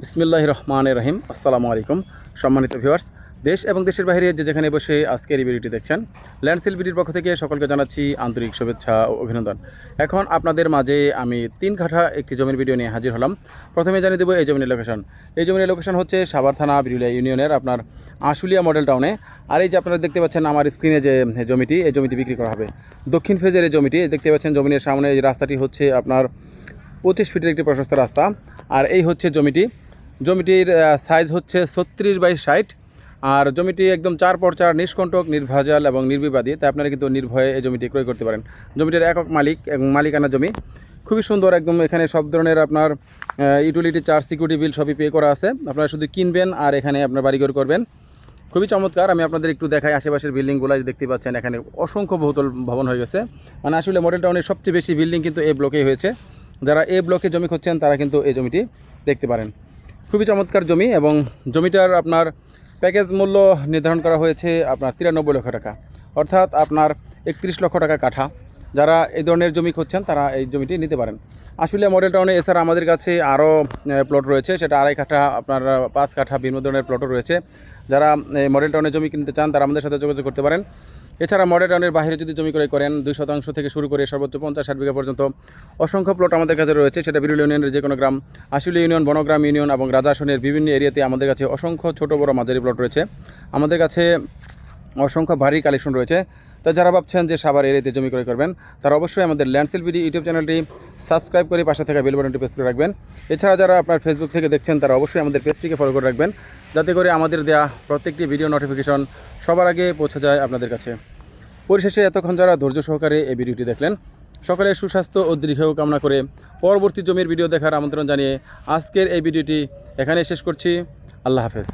বিসমিল্লাহির রহমানির রহিম। আসসালামু আলাইকুম সম্মানিত ভিউয়ার্স, দেশ এবং দেশের বাইরে যে যেখানে বসে আজকের এই ভিডিওটি দেখছেন, ল্যান্ড সেল ভিডিওর পক্ষ থেকে সকলকে জানাচ্ছি আন্তরিক শুভেচ্ছা ও অভিনন্দন। এখন আপনাদের মাঝে আমি 3 কাঠা একটি জমির ভিডিও নিয়ে হাজির হলাম। প্রথমে জানিয়ে দেবো এই জমির লোকেশন। এই জমির লোকেশন হচ্ছে সাভার থানা বিরুলিয়া ইউনিয়নের আপনার আশুলিয়া মডেল টাউনে। আর এই যে আপনারা দেখতে পাচ্ছেন আমার স্ক্রিনে যে জমিটি, এই জমিটি বিক্রি করা হবে। দক্ষিণ ফেজের এই জমিটি দেখতে পাচ্ছেন, জমির সামনে এই রাস্তাটি হচ্ছে আপনার 25 ফিটের একটি প্রশস্ত রাস্তা। আর এই হচ্ছে জমিটির সাইজ হচ্ছে 36/60। আর জমিটি একদম 4x4 নিষ্কণ্টক, নির্ভেজাল এবং নির্বিবাদী, তাই আপনারা কিন্তু নির্ভয়ে এই জমিটি ক্রয় করতে পারেন। জমিটির একক মালিক এবং মালিকানা জমি, খুবই সুন্দর একদম। এখানে সব ধরনের আপনার ইউটিলিটি চার্জ, সিকিউরিটি বিল সবই পে করা আছে। আপনারা শুধু কিনবেন আর এখানে আপনার বাড়িঘর করবেন। খুবই চমৎকার। আমি আপনাদের একটু দেখাই আশেপাশের বিল্ডিংগুলো। দেখতে পাচ্ছেন এখানে অসংখ্য বহুতল ভবন হয়ে গেছে। মানে আসলে মডেল টাউনের সবচেয়ে বেশি বিল্ডিং কিন্তু এই ব্লকেই হয়েছে। যারা এই ব্লকে জমি খুঁজছেন তারা কিন্তু এই জমিটি দেখতে পারেন। খুবই চমৎকার জমি, এবং জমিটার আপনার প্যাকেজ মূল্য নির্ধারণ করা হয়েছে আপনার 93 লক্ষ টাকা, অর্থাৎ আপনার 31 লক্ষ টাকা কাঠা। যারা এই ধরনের জমি খুঁজছেন তারা এই জমিটি নিতে পারেন। আসলে মডেল টাউনে এছাড়া আমাদের কাছে আরও প্লট রয়েছে, সেটা 2.5 কাঠা, আপনার 5 কাঠা, বিভিন্ন ধরনের প্লটও রয়েছে। যারা মডেল টাউনে জমি কিনতে চান তারা আমাদের সাথে যোগাযোগ করতে পারেন। এছাড়া মডেল টাউনের বাইরে যদি জমি ক্রয় করেন, 2% থেকে শুরু করে সর্বোচ্চ 50-60 বিঘা পর্যন্ত অসংখ্য প্লট আমাদের কাছে রয়েছে। সেটা বিরুলিয়া ইউনিয়নের যে কোনো গ্রাম, আশুলিয়া ইউনিয়ন, বনগ্রাম ইউনিয়ন এবং রাজাসনের বিভিন্ন এরিয়াতে আমাদের কাছে অসংখ্য ছোট বড় মাঝারি প্লট রয়েছে। আমাদের কাছে অসংখ্য ভারী কালেকশন রয়েছে। তো যারা ভাবছেন যে সাভার এরিয়াতে জমি ক্রয় করবেন, তারা অবশ্যই আমাদের ল্যান্ড সেল ভিডিও ইউটিউব চ্যানেলটি সাবস্ক্রাইব করে পাশে থাকা বেল বাটনটি প্রেস করে রাখবেন। এছাড়া যারা আপনার ফেসবুক থেকে দেখছেন তারা অবশ্যই আমাদের পেজটিকে ফলো করে রাখবেন, যাতে করে আমাদের দেওয়া প্রত্যেকটি ভিডিও নোটিফিকেশন সবার আগে পৌঁছে যায় আপনাদের কাছে। পরিশেষে এতক্ষণ যারা ধৈর্য সহকারে এই ভিডিওটি দেখলেন, সকলের সুস্বাস্থ্য ও দীর্ঘায়ু কামনা করে পরবর্তী জমির ভিডিও দেখার আমন্ত্রণ জানিয়ে আজকের এই ভিডিওটি এখানে শেষ করছি। আল্লাহ হাফেজ।